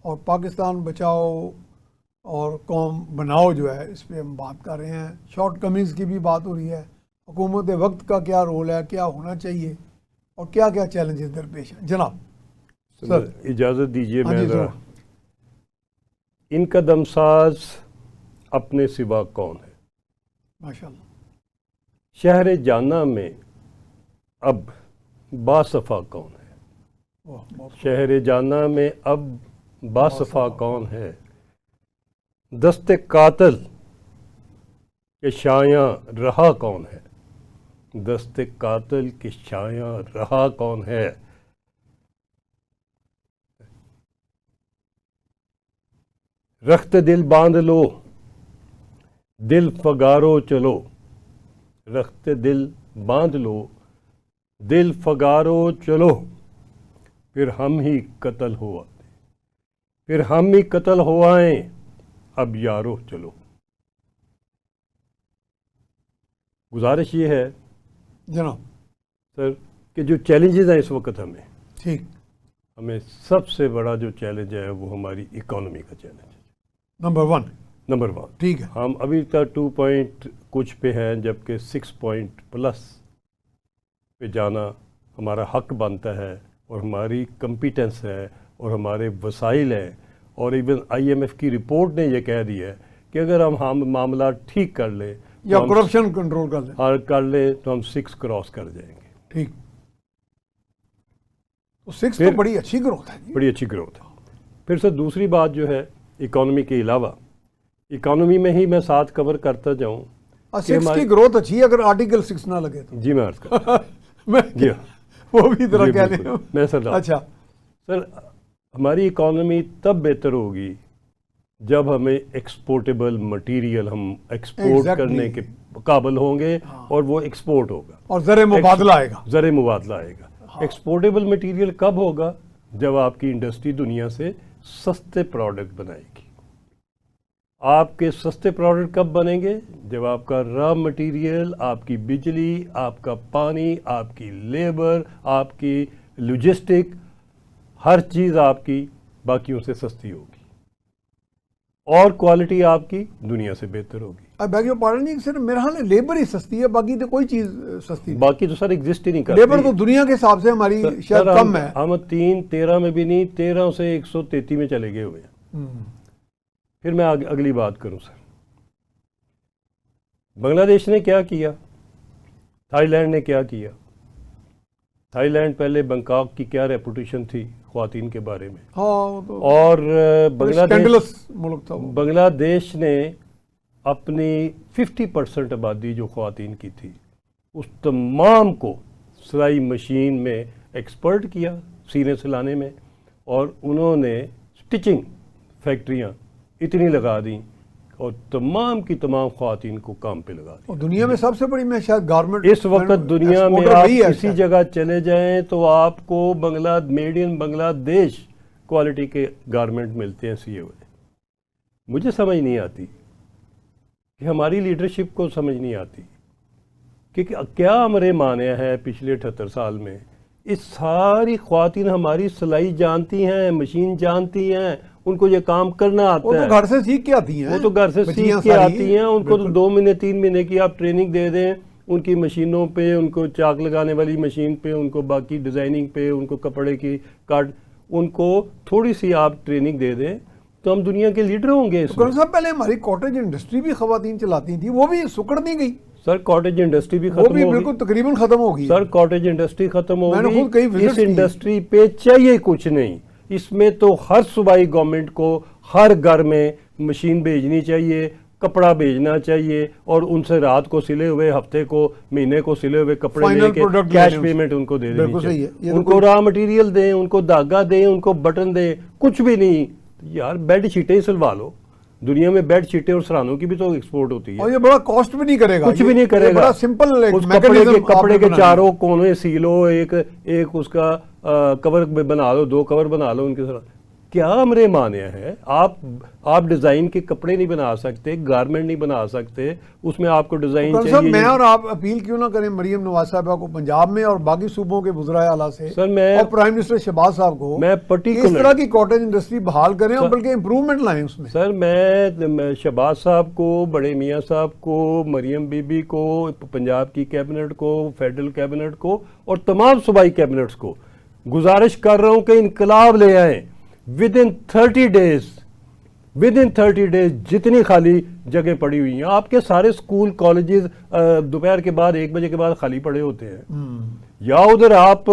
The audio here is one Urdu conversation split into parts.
اور پاکستان بچاؤ اور قوم بناؤ جو ہے اس پہ ہم بات کر رہے ہیں. شارٹ کمنگز کی بھی بات ہو رہی ہے. حکومت وقت کا کیا رول ہے, کیا ہونا چاہیے اور کیا کیا چیلنجز درپیش ہیں. جناب سر اجازت دیجیے ہاں میں جی ذرا ان کا دمساز اپنے سوا کون ہے. ماشاء اللہ. شہر جانہ میں اب باصفا کون ہے. شہر جانہ میں اب باصفا کون ہے. دست قاتل کے شایاں رہا کون ہے. دست قاتل کے شایاں رہا کون ہے. رخت دل باندھ لو دل فگارو چلو. رخت دل باندھ لو دل فگارو چلو. پھر ہم ہی قتل ہوا پھر ہم ہی قتل ہو آئیں اب یارو چلو. گزارش یہ ہے جناب سر کہ جو چیلنجز ہیں اس وقت ٹھیک ہمیں سب سے بڑا جو چیلنج ہے وہ ہماری اکانومی کا چیلنج ہے. نمبر ون ٹھیک ہے. ہم ابھی تک 2 پوائنٹ کچھ پہ ہیں جبکہ 6 پوائنٹ پلس پہ جانا ہمارا حق بنتا ہے اور ہماری کمپیٹنس ہے اور ہمارے وسائل ہیں. اور ایون IMF کی رپورٹ نے یہ کہہ دی ہے کہ اگر ہم معاملات ٹھیک کر لیں یا کرپشن کنٹرول کر لیں تو ہم 6 کراس کر جائیں گے. ٹھیک. تو 6 تو بڑی اچھی گروتھ ہے. بڑی اچھی گروتھ ہے. پھر سر دوسری بات جو ہے اکانومی کے علاوہ اکانومی میں ہی میں ساتھ کور کرتا جاؤں. 6 کی گروتھ اچھی ہے اگر آرٹیکل 6 نہ لگے تو. جی میں عرض کرتا ہوں وہ بھی طرح کہہ لیں. میں سر اچھا سر ہماری اکانومی تب بہتر ہوگی جب ہمیں ایکسپورٹیبل مٹیریل ہم ایکسپورٹ کرنے کے قابل ہوں گے اور وہ ایکسپورٹ ہوگا اور زر مبادلہ آئے گا. زر مبادلہ آئے گا. ایکسپورٹیبل مٹیریل کب ہوگا جب آپ کی انڈسٹری دنیا سے سستے پروڈکٹ بنائے گی. آپ کے سستے پروڈکٹ کب بنیں گے جب آپ کا را مٹیریل, آپ کی بجلی, آپ کا پانی, آپ کی لیبر, آپ کی لاجسٹک, ہر چیز آپ کی باقیوں سے سستی ہوگی اور کوالٹی آپ کی دنیا سے بہتر ہوگی. بیگیو پارڈن جی صرف میرا خیال ہے لیبر ہی سستی ہے, باقی تو کوئی چیز سستی نہیں. باقی تو سر ایگزسٹ ہی نہیں کرتی. لیبر تو دنیا کے حساب سے ہماری شاید کم ہے. ہم 13 میں بھی نہیں, 13 سے 133 میں چلے گئے ہوئے ہیں. پھر میں اگلی بات کروں سر. بنگلہ دیش نے کیا کیا, تھائی لینڈ نے کیا کیا. تھائی لینڈ پہلے بنکاک کی کیا ریپوٹیشن تھی خواتین کے بارے میں, اور بنگلہ دیش نے اپنی 50% آبادی جو خواتین کی تھی اس تمام کو سلائی مشین میں ایکسپرٹ کیا, سینے سلانے میں, اور انہوں نے سٹچنگ فیکٹریاں اتنی لگا دیں اور تمام کی تمام خواتین کو کام پہ لگا دیں. دنیا میں سب سے بڑی میں شاید گارمنٹ اس وقت دنیا میں آپ کسی جگہ چلے جائیں تو آپ کو میڈ ان بنگلہ دیش کوالٹی کے گارمنٹ ملتے ہیں سیے ہوئے. مجھے سمجھ نہیں آتی کہ ہماری لیڈرشپ کو سمجھ نہیں آتی کہ کیا ہمارے مانع ہے پچھلے 78 سال میں. اس ساری خواتین ہماری سلائی جانتی ہیں, مشین جانتی ہیں, ان کو یہ کام کرنا آتا ہے. وہ تو گھر سے سیکھ کے آتی ہیں. وہ تو گھر سے سیکھ کے آتی ہیں. ان کو تو 2 مہینے 3 مہینے کی آپ ٹریننگ دے دیں ان کی مشینوں پہ, ان کو چاک لگانے والی مشین پہ, ان کو باقی ڈیزائننگ پہ, ان کو کپڑے کی کاٹ, ان کو تھوڑی سی آپ ٹریننگ دے دیں تو ہم دنیا کے لیڈر ہوں گے. پہلے ہماری کاٹیج انڈسٹری بھی خواتین چلاتی تھیں, وہ بھی سکڑ نہیں گئی. سر کاٹیج انڈسٹری بھی ختم ہوگی. بالکل تقریباً ختم ہوگی. سر کاٹیج انڈسٹری ختم ہوگی. اس انڈسٹری انڈسٹری پہ چاہیے کچھ نہیں. اس میں تو ہر صوبائی گورنمنٹ کو ہر گھر میں مشین بھیجنی چاہیے, کپڑا بھیجنا چاہیے, اور ان سے رات کو سلے ہوئے, ہفتے کو, مہینے کو سلے ہوئے کپڑے لے کے کیش پیمنٹ ان کو دے دینی چاہیے. ان کو را مٹیریل دیں, ان کو دھاگا دیں, ان کو بٹن دیں, کچھ بھی نہیں. یار بیڈ شیٹیں ہی سلوا لو. دنیا میں بیڈ شیٹیں اور سرانوں کی بھی تو ایکسپورٹ ہوتی ہے. اور یہ بڑا کاسٹ بھی نہیں کرے گا, کچھ بھی نہیں کرے گا. بڑا سمپل کپڑے کے چاروں کونے سیلو, ایک اس کا کور بنا لو, 2 کور بنا لو ان کے ساتھ. کیا امر مانع ہے؟ آپ ڈیزائن کے کپڑے نہیں بنا سکتے، گارمنٹ نہیں بنا سکتے، اس میں آپ کو ڈیزائن چاہیے۔ میں اور آپ اپیل کیوں نہ کریں مریم نواز صاحبہ کو پنجاب میں اور باقی صوبوں کے وزرائے اعلیٰ سے اور پرائم منسٹر شہباز صاحب کو، میں اس طرح کی کاٹیج انڈسٹری بحال کریں اور بلکہ امپروومنٹ لائیں اس میں۔ سر میں شہباز صاحب کو، بڑے میاں صاحب کو، مریم بی بی کو، پنجاب کی کیبنٹ کو، فیڈرل کیبنٹ کو اور تمام صوبائی کیبنٹس کو گزارش کر رہا ہوں کہ انقلاب لے آئیں۔ ودن 30 ڈیز جتنی خالی جگہ پڑی ہوئی ہیں، آپ کے سارے سکول کالجز دوپہر کے بعد 1 بجے کے بعد خالی پڑے ہوتے ہیں، یا ادھر آپ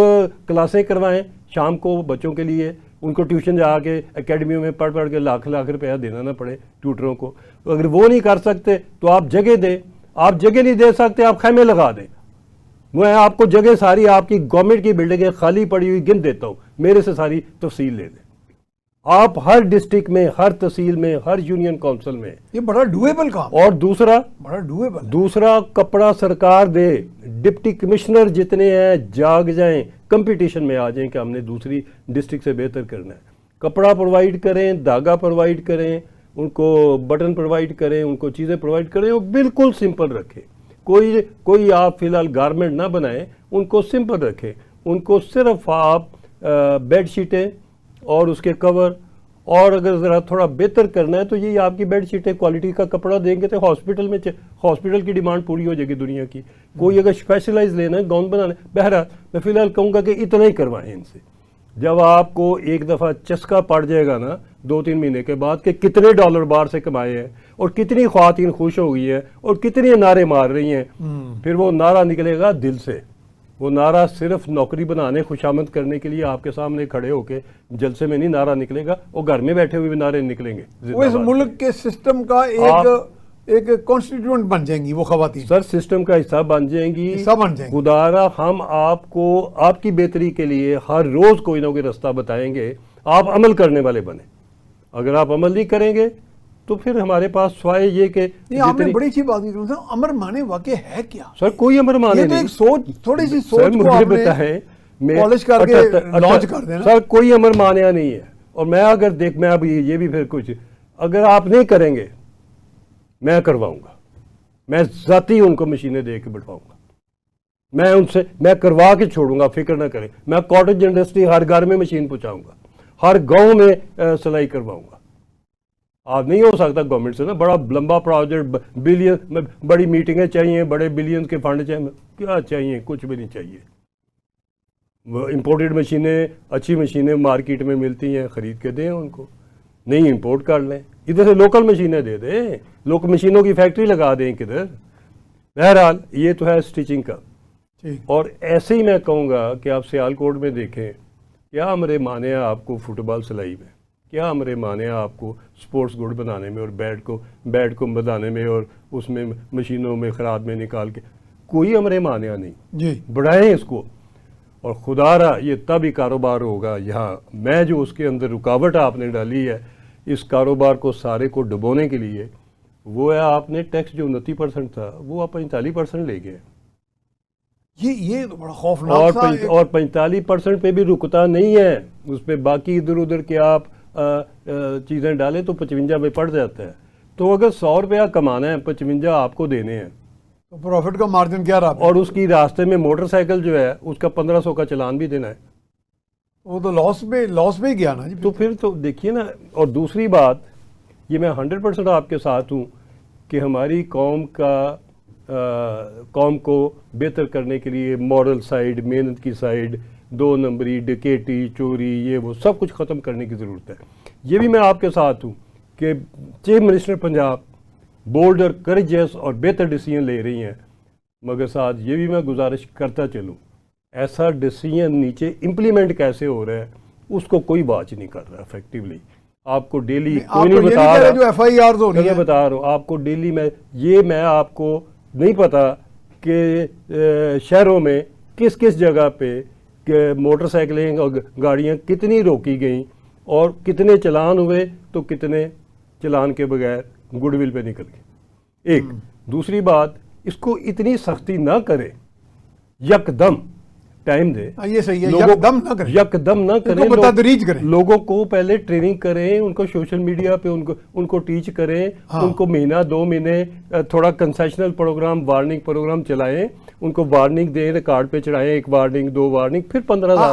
کلاسیں کروائیں شام کو بچوں کے لیے، ان کو ٹیوشن جا کے اکیڈمیوں میں پڑھ کے لاکھ روپیہ دینا نہ پڑے ٹیوٹروں کو۔ اگر وہ نہیں کر سکتے تو آپ جگہ دیں، آپ جگہ نہیں دے سکتے آپ خیمے لگا دیں۔ میں آپ کو جگہ ساری آپ کی گورنمنٹ کی بلڈنگیں خالی پڑی ہوئی گن دیتا ہوں، میرے سے ساری تفصیل لے دیں۔ آپ ہر ڈسٹرکٹ میں، ہر تحصیل میں، ہر یونین کونسل میں، یہ بڑا ڈویبل کام۔ اور دوسرا کپڑا سرکار دے، ڈپٹی کمشنر جتنے ہیں جاگ جائیں، کمپٹیشن میں آ جائیں کہ ہم نے دوسری ڈسٹرکٹ سے بہتر کرنا ہے۔ کپڑا پرووائڈ کریں، دھاگا پرووائڈ کریں، ان کو بٹن پرووائڈ کریں، ان کو چیزیں پرووائڈ کریں، اور بالکل سمپل رکھیں۔ کوئی آپ فی الحال گارمنٹ نہ بنائیں، ان کو سمپل رکھیں۔ ان کو صرف آپ بیڈ شیٹیں اور اس کے کور، اور اگر ذرا تھوڑا بہتر کرنا ہے تو یہی آپ کی بیڈ شیٹیں کوالٹی کا کپڑا دیں گے تو ہاسپٹل کی ڈیمانڈ پوری ہو جائے گی دنیا کی۔ کوئی اگر اسپیشلائز لینا ہے، گاؤن بنانا ہے، بہرحال میں فی الحال کہوں گا کہ اتنا ہی کروائیں ان سے۔ جب آپ کو ایک دفعہ چسکا پڑ جائے گا نا 2-3 مہینے کے بعد کہ کتنے ڈالر باہر سے کمائے ہیں اور کتنی خواتین خوش ہو گئی ہیں اور کتنی نعرے مار رہی ہیں، پھر وہ نعرہ نکلے گا دل سے۔ وہ نعرہ صرف نوکری بنانے، خوشامد کرنے کے لیے آپ کے سامنے کھڑے ہو کے جلسے میں نہیں نعرہ نکلے گا، وہ گھر میں بیٹھے ہوئے بھی نعرے نکلیں گے۔ وہ اس ملک کے سسٹم کا ایک کانسٹیٹیوئنٹ بن جائیں گی وہ خواتین، سر سسٹم کا حصہ بن جائیں گی۔ خدارا ہم آپ کو آپ کی بہتری کے لیے ہر روز کوئی نہ کوئی رستہ بتائیں گے، آپ عمل کرنے والے بنیں۔ اگر آپ عمل نہیں کریں گے تو پھر ہمارے پاس سوائے یہ کہ آپ نے بڑی اچھی بات کی، امر مانے واقع ہے کیا؟ سر کوئی امر مانے نہیں، تھوڑی سی سوچ کو آپ نے پالش کر کے لانچ کر دینا۔ سر کوئی امر مانیا نہیں ہے، اور میں اب یہ بھی پھر کچھ اگر آپ نہیں کریں گے میں کرواؤں گا، میں ذاتی ان کو مشینیں دے کے بٹھواؤں گا، میں کروا کے چھوڑوں گا، فکر نہ کریں۔ میں کاٹیج انڈسٹری ہر گھر میں مشین پہنچاؤں گا، ہر گاؤں میں سلائی کرواؤں گا۔ آپ نہیں ہو سکتا گورنمنٹ سے نا بڑا لمبا پروجیکٹ، بلین، بڑی میٹنگیں چاہیے، بڑے بلین کے فنڈ چاہیے، کیا چاہیے؟ کچھ بھی نہیں چاہیے۔ امپورٹڈ مشینیں، اچھی مشینیں مارکیٹ میں ملتی ہیں، خرید کے دیں ان کو، نہیں امپورٹ کر لیں، ادھر سے لوکل مشینیں دے دیں، لوکل مشینوں کی فیکٹری لگا دیں کدھر۔ بہرحال یہ تو ہے سٹیچنگ کا۔ اور ایسے ہی میں کہوں گا کہ آپ سیالکوٹ میں دیکھیں، کیا امر مانے آپ کو فٹ بال سلائی میں، کیا امر مانے آپ کو سپورٹس گڈ بنانے میں اور بیٹ کو بنانے میں اور اس میں مشینوں میں خراب میں نکال کے، کوئی امر مانع نہیں۔ بڑھائیں اس کو، اور خدا را یہ تب ہی کاروبار ہوگا۔ یہاں میں جو اس کے اندر رکاوٹ آپ نے ڈالی ہے اس کاروبار کو سارے کو ڈبونے کے لیے، وہ ہے آپ نے ٹیکس جو 29% تھا وہ آپ 45% لے گئے۔ یہ تو بڑا خوفناک اور 45% پہ بھی رکتا نہیں ہے، اس پہ باقی ادھر ادھر کے آپ چیزیں ڈالیں تو 55 پہ پڑ جاتا ہے۔ تو اگر 100 روپیہ کمانا ہے، 55 آپ کو دینے ہیں، تو پروفٹ کا مارجن کیا رہا؟ اور اس کی راستے میں موٹر سائیکل جو ہے اس کا 1500 کا چلان بھی دینا ہے، وہ تو لاس پہ ہی گیا نا جی۔ تو پھر تو دیکھیے نا۔ اور دوسری بات، یہ میں 100% آپ کے ساتھ ہوں کہ ہماری قوم کو بہتر کرنے کے لیے مورل سائیڈ، محنت کی سائیڈ، 2 نمبری، ڈکیٹی، چوری، یہ وہ سب کچھ ختم کرنے کی ضرورت ہے۔ یہ بھی میں آپ کے ساتھ ہوں کہ چیف منسٹر پنجاب بولڈ اور کریجس اور بہتر ڈیسیژن لے رہی ہیں، مگر ساتھ یہ بھی میں گزارش کرتا چلوں، ایسا ڈیسیژن نیچے امپلیمنٹ کیسے ہو رہا ہے اس کو کوئی واچ نہیں کر رہا افیکٹولی۔ آپ کو ڈیلی کوئی نہیں بتا رہا، جو ایف آئی آرز ہو رہی ہیں، میں بتا رہا ہوں آپ کو ڈیلی میں آپ کو نہیں پتا کہ شہروں میں کس کس جگہ پہ موٹر سائیکلیں اور گاڑیاں کتنی روکی گئیں اور کتنے چلان ہوئے تو کتنے چلان کے بغیر گڈ ول پہ نکل گئے۔ دوسری بات، اس کو اتنی سختی نہ کرے، یک دم ٹائم دیں. یہ صحیح ہے, یکدم نہ کریں, یکدم نہ کریں, بتدریج کریں. لوگوں کو پہلے ٹریننگ کریں, ان کو سوشل میڈیا پہ ان کو ٹیچ کریں, ان کو مہینہ 2 مہینے تھوڑا کنسیشنل پروگرام, وارننگ پروگرام چلائیں, ان کو وارننگ دیں, ریکارڈ پہ چڑھائیں, 1 وارننگ 2 وارننگ, پھر 15 سال